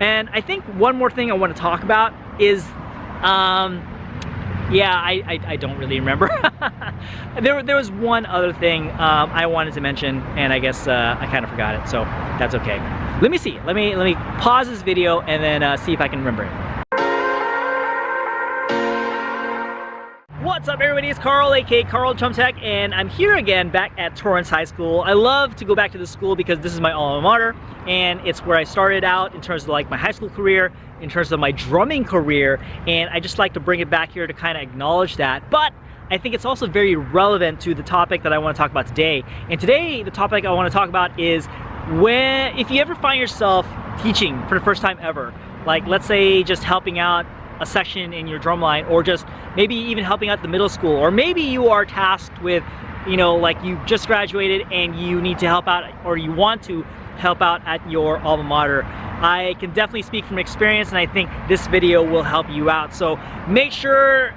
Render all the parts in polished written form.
And I think one more thing I want to talk about is, yeah, I don't really remember. There was one other thing I wanted to mention, and I guess I kind of forgot it, so that's okay. Let me see. Let me pause this video and then see if I can remember it. What's up, everybody? It's Karl, aka Karl Drum Tech, and I'm here again back at Torrance High School. I love to go back to the school because this is my alma mater, and it's where I started out in terms of like my high school career, in terms of my drumming career, and I just like to bring it back here to kind of acknowledge that. But I think it's also very relevant to the topic that I want to talk about today. And today, the topic I want to talk about is if you ever find yourself teaching for the first time ever, like let's say just helping out a section in your drumline, or just maybe even helping out the middle school, or maybe you are tasked with, you know, like you just graduated and you need to help out, or you want to help out at your alma mater. I can definitely speak from experience, and I think this video will help you out. So make sure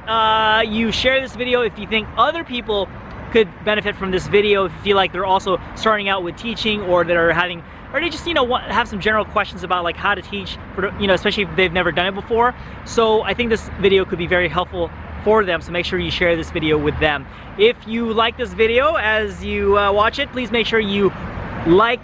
you share this video if you think other people could benefit from this video, if you feel like they're also starting out with teaching, or they're having, or they just, you know, have some general questions about like how to teach, for, you know, especially if they've never done it before. So I think this video could be very helpful for them, so make sure you share this video with them. If you like this video as you watch it, please make sure you like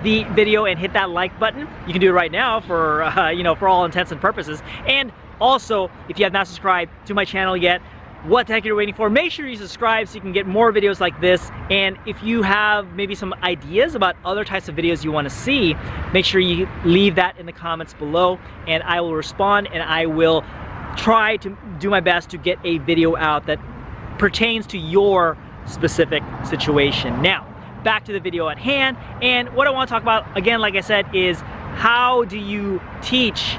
the video and hit that like button. You can do it right now for you know, for all intents and purposes. And also, if you have not subscribed to my channel yet, what the heck are you waiting for? Make sure you subscribe so you can get more videos like this. And if you have maybe some ideas about other types of videos you want to see, make sure you leave that in the comments below, and I will respond, and I will try to do my best to get a video out that pertains to your specific situation. Now, back to the video at hand, and what I want to talk about, again, like I said, is how do you teach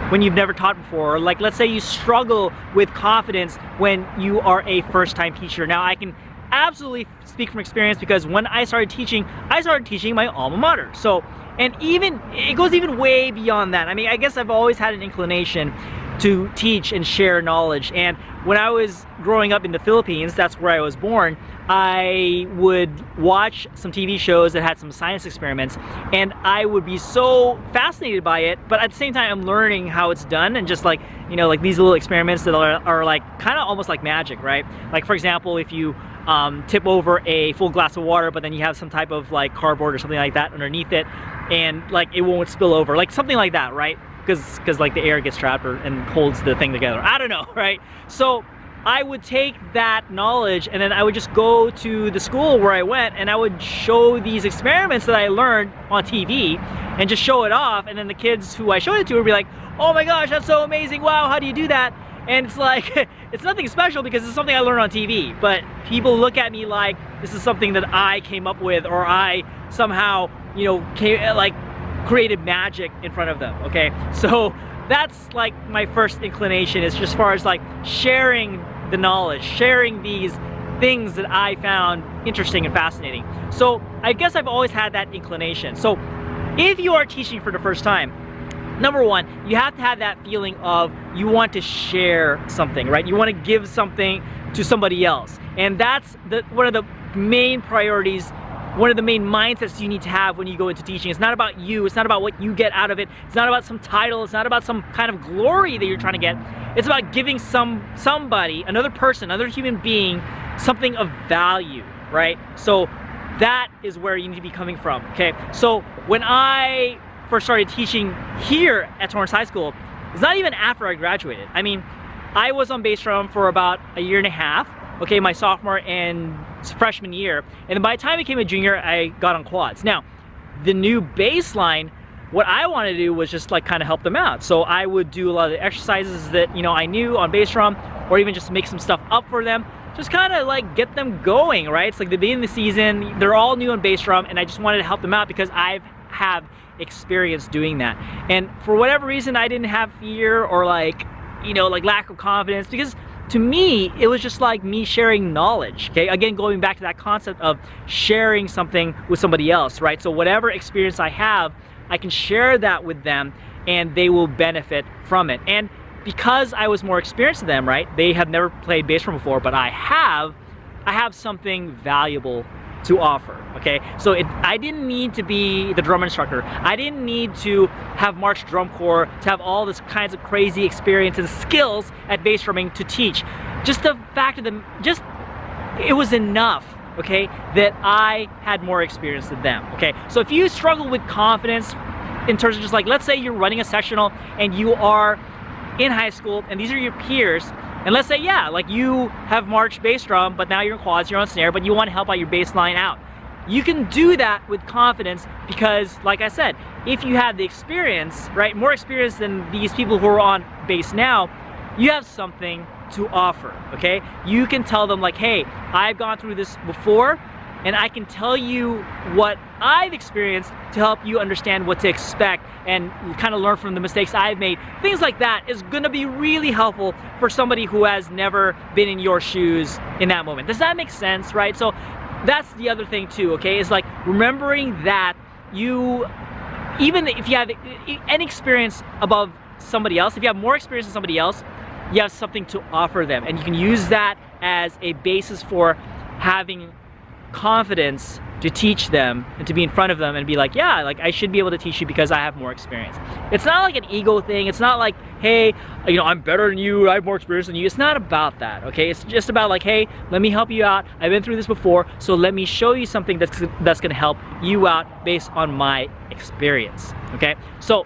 when you've never taught before? Like, let's say you struggle with confidence when you are a first-time teacher. Now, I can absolutely speak from experience because when I started teaching my alma mater. So, and even, it goes even way beyond that. I mean, I guess I've always had an inclination to teach and share knowledge. And when I was growing up in the Philippines, that's where I was born, I would watch some TV shows that had some science experiments, and I would be so fascinated by it, but at the same time I'm learning how it's done, and just like, you know, like these little experiments that are like kind of almost like magic, right? Like, for example, if you tip over a full glass of water, but then you have some type of like cardboard or something like that underneath it, and like it won't spill over, like something like that, right? Because like the air gets trapped and holds the thing together. I don't know, right? So I would take that knowledge, and then I would just go to the school where I went, and I would show these experiments that I learned on TV and just show it off, and then the kids who I showed it to would be like, oh my gosh, that's so amazing, wow, how do you do that? And it's like, it's nothing special because it's something I learned on TV, but people look at me like this is something that I came up with, or I somehow, you know, created magic in front of them, okay? So that's like my first inclination, is just as far as like sharing the knowledge, sharing these things that I found interesting and fascinating. So I guess I've always had that inclination. So if you are teaching for the first time, number one, you have to have that feeling of you want to share something, right? You want to give something to somebody else. And that's one of the main priorities, one of the main mindsets you need to have when you go into teaching. It's not about you, it's not about what you get out of it, it's not about some title, it's not about some kind of glory that you're trying to get. It's about giving somebody, another person, another human being, something of value, right? So that is where you need to be coming from, okay? So when I first started teaching here at Torrance High School, it's not even after I graduated. I mean, I was on bass drum for about a year and a half, okay, my sophomore and freshman year, and then by the time I became a junior, I got on quads. Now, the new bass line, what I wanted to do was just like kind of help them out. So I would do a lot of the exercises that, you know, I knew on bass drum, or even just make some stuff up for them, just kind of like get them going, right? It's like the beginning of the season, they're all new on bass drum, and I just wanted to help them out because I have experience doing that. And for whatever reason, I didn't have fear or like, you know, like lack of confidence, because to me, it was just like me sharing knowledge, okay? Again, going back to that concept of sharing something with somebody else, right? So whatever experience I have, I can share that with them, and they will benefit from it. And because I was more experienced than them, right? They have never played bass drum before, but I have something valuable to offer, okay? So I didn't need to be the drum instructor. I didn't need to have marched drum corps, to have all this kinds of crazy experience and skills at bass drumming to teach. Just the fact of it was enough, okay, that I had more experience than them, okay? So if you struggle with confidence in terms of just like, let's say you're running a sectional and you are in high school and these are your peers, and let's say, yeah, like you have marched bass drum, but now you're in quads, you're on snare, but you want to help out your bass line out. You can do that with confidence because, like I said, if you have the experience, right, more experience than these people who are on bass now, you have something to offer, okay? You can tell them like, hey, I've gone through this before, and I can tell you what I've experienced to help you understand what to expect and kind of learn from the mistakes I've made. Things like that is gonna be really helpful for somebody who has never been in your shoes in that moment. Does that make sense, right? So that's the other thing too, okay? Is like remembering that even if you have any experience above somebody else, if you have more experience than somebody else, you have something to offer them, and you can use that as a basis for having confidence to teach them and to be in front of them and be like, yeah, like I should be able to teach you because I have more experience. It's not like an ego thing. It's not like, hey, you know, I'm better than you, I have more experience than you. It's not about that, okay? It's just about like, hey, let me help you out. I've been through this before, so let me show you something that's gonna help you out based on my experience, okay? So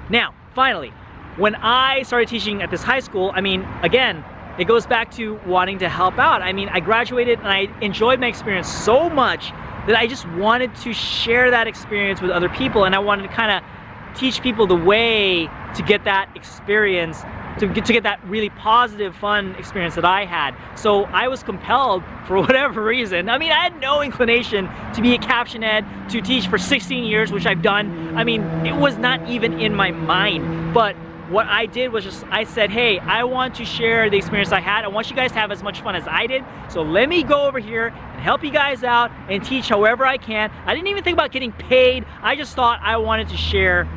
now, finally, when I started teaching at this high school, I mean, again, it goes back to wanting to help out. I mean, I graduated and I enjoyed my experience so much that I just wanted to share that experience with other people, and I wanted to kind of teach people the way to get that experience, to get that really positive, fun experience that I had. So I was compelled, for whatever reason, I mean, I had no inclination to be a caption ed, to teach for 16 years, which I've done. I mean, it was not even in my mind, but what I did was just, I said, hey, I want to share the experience I had. I want you guys to have as much fun as I did. So let me go over here and help you guys out and teach however I can. I didn't even think about getting paid. I just thought I wanted to share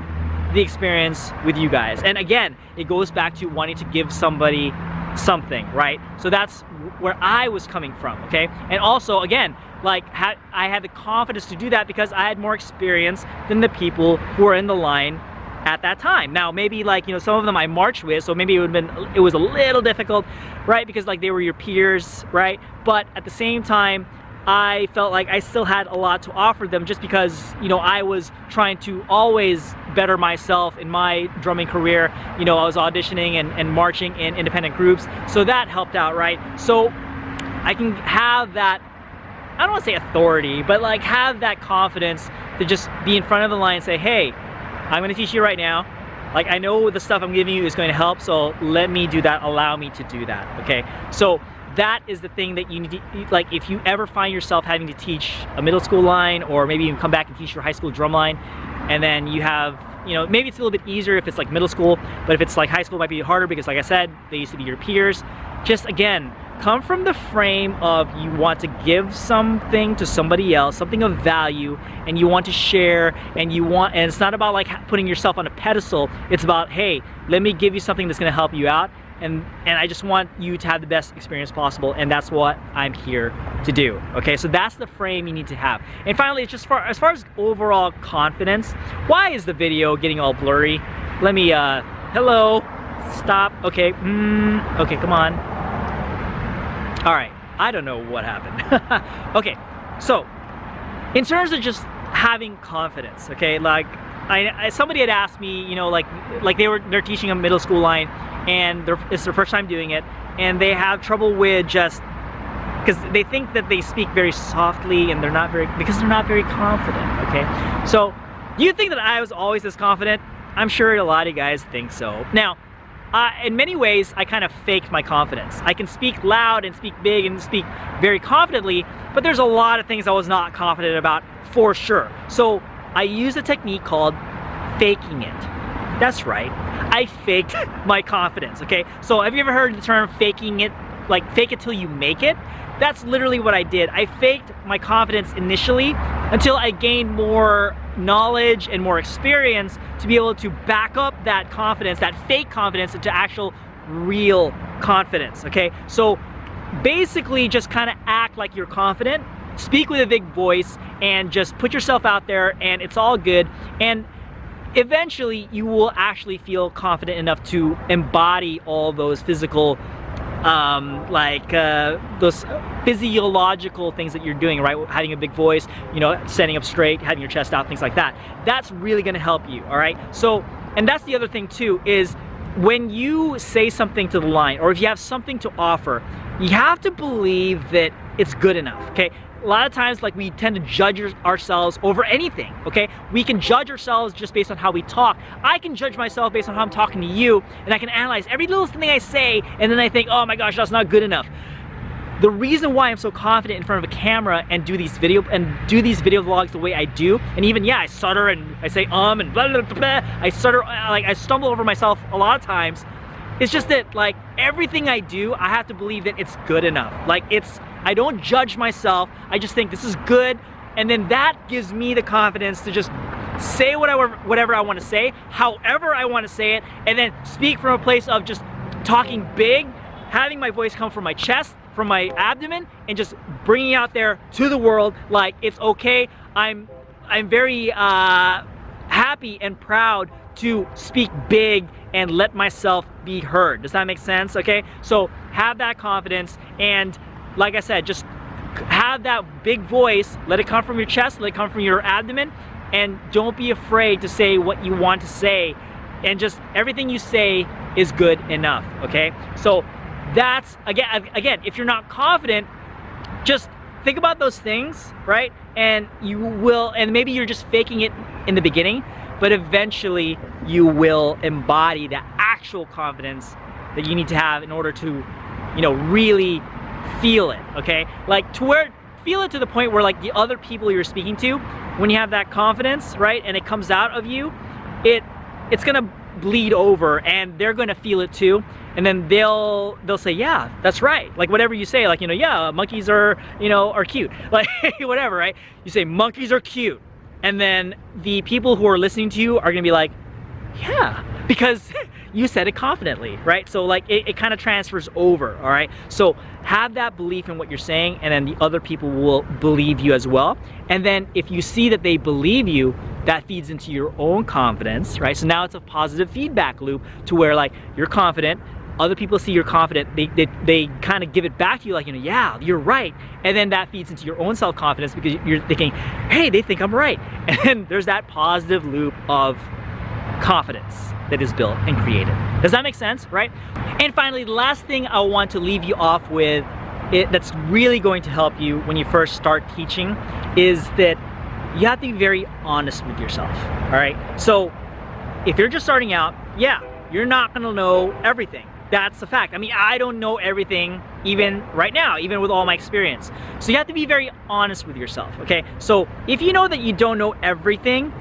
the experience with you guys. And again, it goes back to wanting to give somebody something, right? So that's where I was coming from, okay? And also, again, like I had the confidence to do that because I had more experience than the people who were in the line at that time. Now maybe, like, you know, some of them I marched with, so maybe it was a little difficult, right? Because like they were your peers, right? But at the same time, I felt like I still had a lot to offer them just because, you know, I was trying to always better myself in my drumming career. You know, I was auditioning and marching in independent groups, so that helped out, right? So I can have that, I don't want to say authority, but like have that confidence to just be in front of the line and say, hey, I'm going to teach you right now. Like, I know the stuff I'm giving you is going to help, so let me do that, allow me to do that, okay? So that is the thing that you need to, like, if you ever find yourself having to teach a middle school line, or maybe you can come back and teach your high school drum line, and then you have, you know, maybe it's a little bit easier if it's like middle school, but if it's like high school, it might be harder because, like I said, they used to be your peers. Just, again, come from the frame of you want to give something to somebody else, something of value, and you want to share, and it's not about like putting yourself on a pedestal. It's about, hey, let me give you something that's going to help you out, and I just want you to have the best experience possible, and that's what I'm here to do, okay? So that's the frame you need to have. And finally, it's just as far as overall confidence. Why is the video getting all blurry? Let me, hello, stop, okay, okay, come on. All right, I don't know what happened. Okay, so in terms of just having confidence, okay, like somebody had asked me, you know, like they're teaching a middle school line, and it's their first time doing it, and they have trouble with just because they think that they speak very softly and they're not very confident, okay? So you think that I was always this confident? I'm sure a lot of you guys think so. Now, in many ways, I kind of faked my confidence. I can speak loud and speak big and speak very confidently, but there's a lot of things I was not confident about for sure. So I used a technique called faking it. That's right, I faked my confidence, okay? So have you ever heard the term faking it, like fake it till you make it? That's literally what I did. I faked my confidence initially until I gained more knowledge and more experience to be able to back up that confidence, that fake confidence, into actual real confidence, okay? So basically just kind of act like you're confident speak with a big voice and just put yourself out there, and it's all good. And eventually you will actually feel confident enough to embody all those physical those physiological things that you're doing, right? Having a big voice, you know, standing up straight, having your chest out, things like that. That's really gonna help you, all right? So, and that's the other thing too, is when you say something to the line, or if you have something to offer, you have to believe that it's good enough, okay? A lot of times, like, we tend to judge ourselves over anything, okay? We can judge ourselves just based on how we talk. I can judge myself based on how I'm talking to you, and I can analyze every little thing I say, and then I think, oh my gosh, that's not good enough. The reason why I'm so confident in front of a camera and do these video vlogs the way I do, and even, yeah, I stutter and I say and blah, blah, blah, blah. I stutter, like, I stumble over myself a lot of times. It's just that, like, everything I do, I have to believe that it's good enough. Like, I don't judge myself, I just think this is good, and then that gives me the confidence to just say whatever I want to say, however I want to say it, and then speak from a place of just talking big, having my voice come from my chest, from my abdomen, and just bringing it out there to the world like it's okay. I'm very happy and proud to speak big and let myself be heard. Does that make sense? Okay, so have that confidence, and like I said, just have that big voice, let it come from your chest, let it come from your abdomen, and don't be afraid to say what you want to say, and just everything you say is good enough, okay? So that's, again, if you're not confident, just think about those things, right? And you will, and maybe you're just faking it in the beginning, but eventually you will embody the actual confidence that you need to have in order to, you know, really feel it, okay? Like, feel it to the point where, like, the other people you're speaking to, when you have that confidence, right, and it comes out of you, it's gonna bleed over, and they're gonna feel it too, and then they'll say, yeah, that's right. Like, whatever you say, like, you know, yeah, monkeys are, you know, are cute, like, whatever, right? You say monkeys are cute, and then the people who are listening to you are gonna be like, yeah, because you said it confidently, right? So, like, it kind of transfers over, all right? So have that belief in what you're saying, and then the other people will believe you as well. And then if you see that they believe you, that feeds into your own confidence, right? So now it's a positive feedback loop to where, like, you're confident, other people see you're confident, they kind of give it back to you, like, you know, yeah, you're right. And then that feeds into your own self-confidence because you're thinking, hey, they think I'm right. And then there's that positive loop of confidence that is built and created. Does that make sense, right? And finally, the last thing I want to leave you off with, that's really going to help you when you first start teaching, is that you have to be very honest with yourself, all right? So if you're just starting out, yeah, you're not gonna know everything. That's a fact. I mean, I don't know everything even right now, even with all my experience. So you have to be very honest with yourself, okay? So if you know that you don't know everything,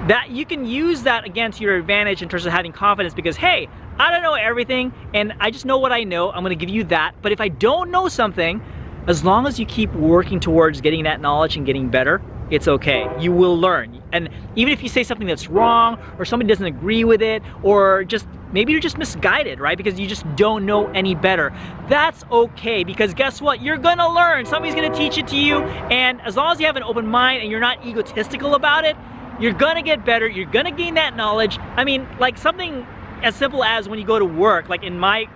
that you can use that again to your advantage in terms of having confidence, because, hey, I don't know everything and I just know what I know. I'm gonna give you that. But if I don't know something, as long as you keep working towards getting that knowledge and getting better, it's okay. You will learn. And even if you say something that's wrong, or somebody doesn't agree with it, or just maybe you're just misguided, right? Because you just don't know any better. That's okay, because guess what? You're gonna learn. Somebody's gonna teach it to you, and as long as you have an open mind and you're not egotistical about it, you're gonna get better, you're gonna gain that knowledge. I mean, like, something as simple as when you go to work, like in my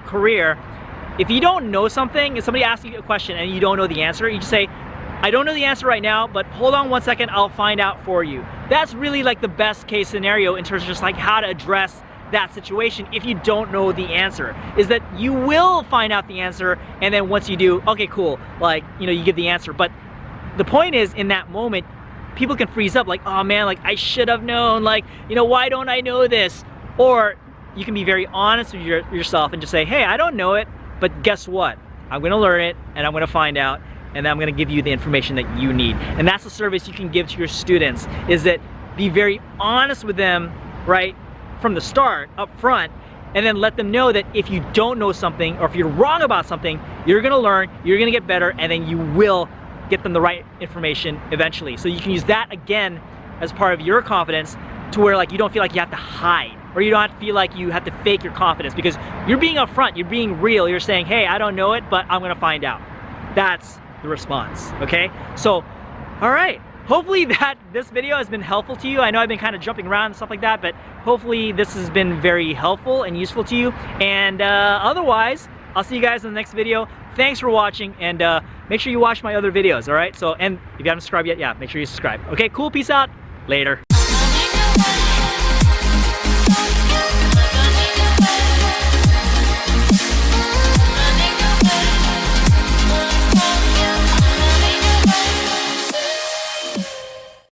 career, if you don't know something, if somebody asks you a question and you don't know the answer, you just say, I don't know the answer right now, but hold on one second, I'll find out for you. That's really like the best case scenario in terms of just like how to address that situation if you don't know the answer, is that you will find out the answer, and then once you do, okay, cool, like, you know, you give the answer. But the point is, in that moment, people can freeze up, like, oh man, like, I should have known, like, you know, why don't I know this? Or you can be very honest with yourself and just say, hey, I don't know it, but guess what? I'm gonna learn it, and I'm gonna find out, and then I'm gonna give you the information that you need. And that's the service you can give to your students, is that be very honest with them, right, from the start, up front, and then let them know that if you don't know something, or if you're wrong about something, you're gonna learn, you're gonna get better, and then you will get them the right information eventually. So you can use that again as part of your confidence, to where, like, you don't feel like you have to hide, or you don't feel like you have to fake your confidence, because you're being upfront, you're being real, you're saying, hey, I don't know it, but I'm gonna find out. That's the response, okay? So, all right. Hopefully this video has been helpful to you. I know I've been kind of jumping around and stuff like that, but hopefully this has been very helpful and useful to you. And otherwise, I'll see you guys in the next video. Thanks for watching, and make sure you watch my other videos, all right? So, and if you haven't subscribed yet, yeah, make sure you subscribe. Okay, cool, peace out, later.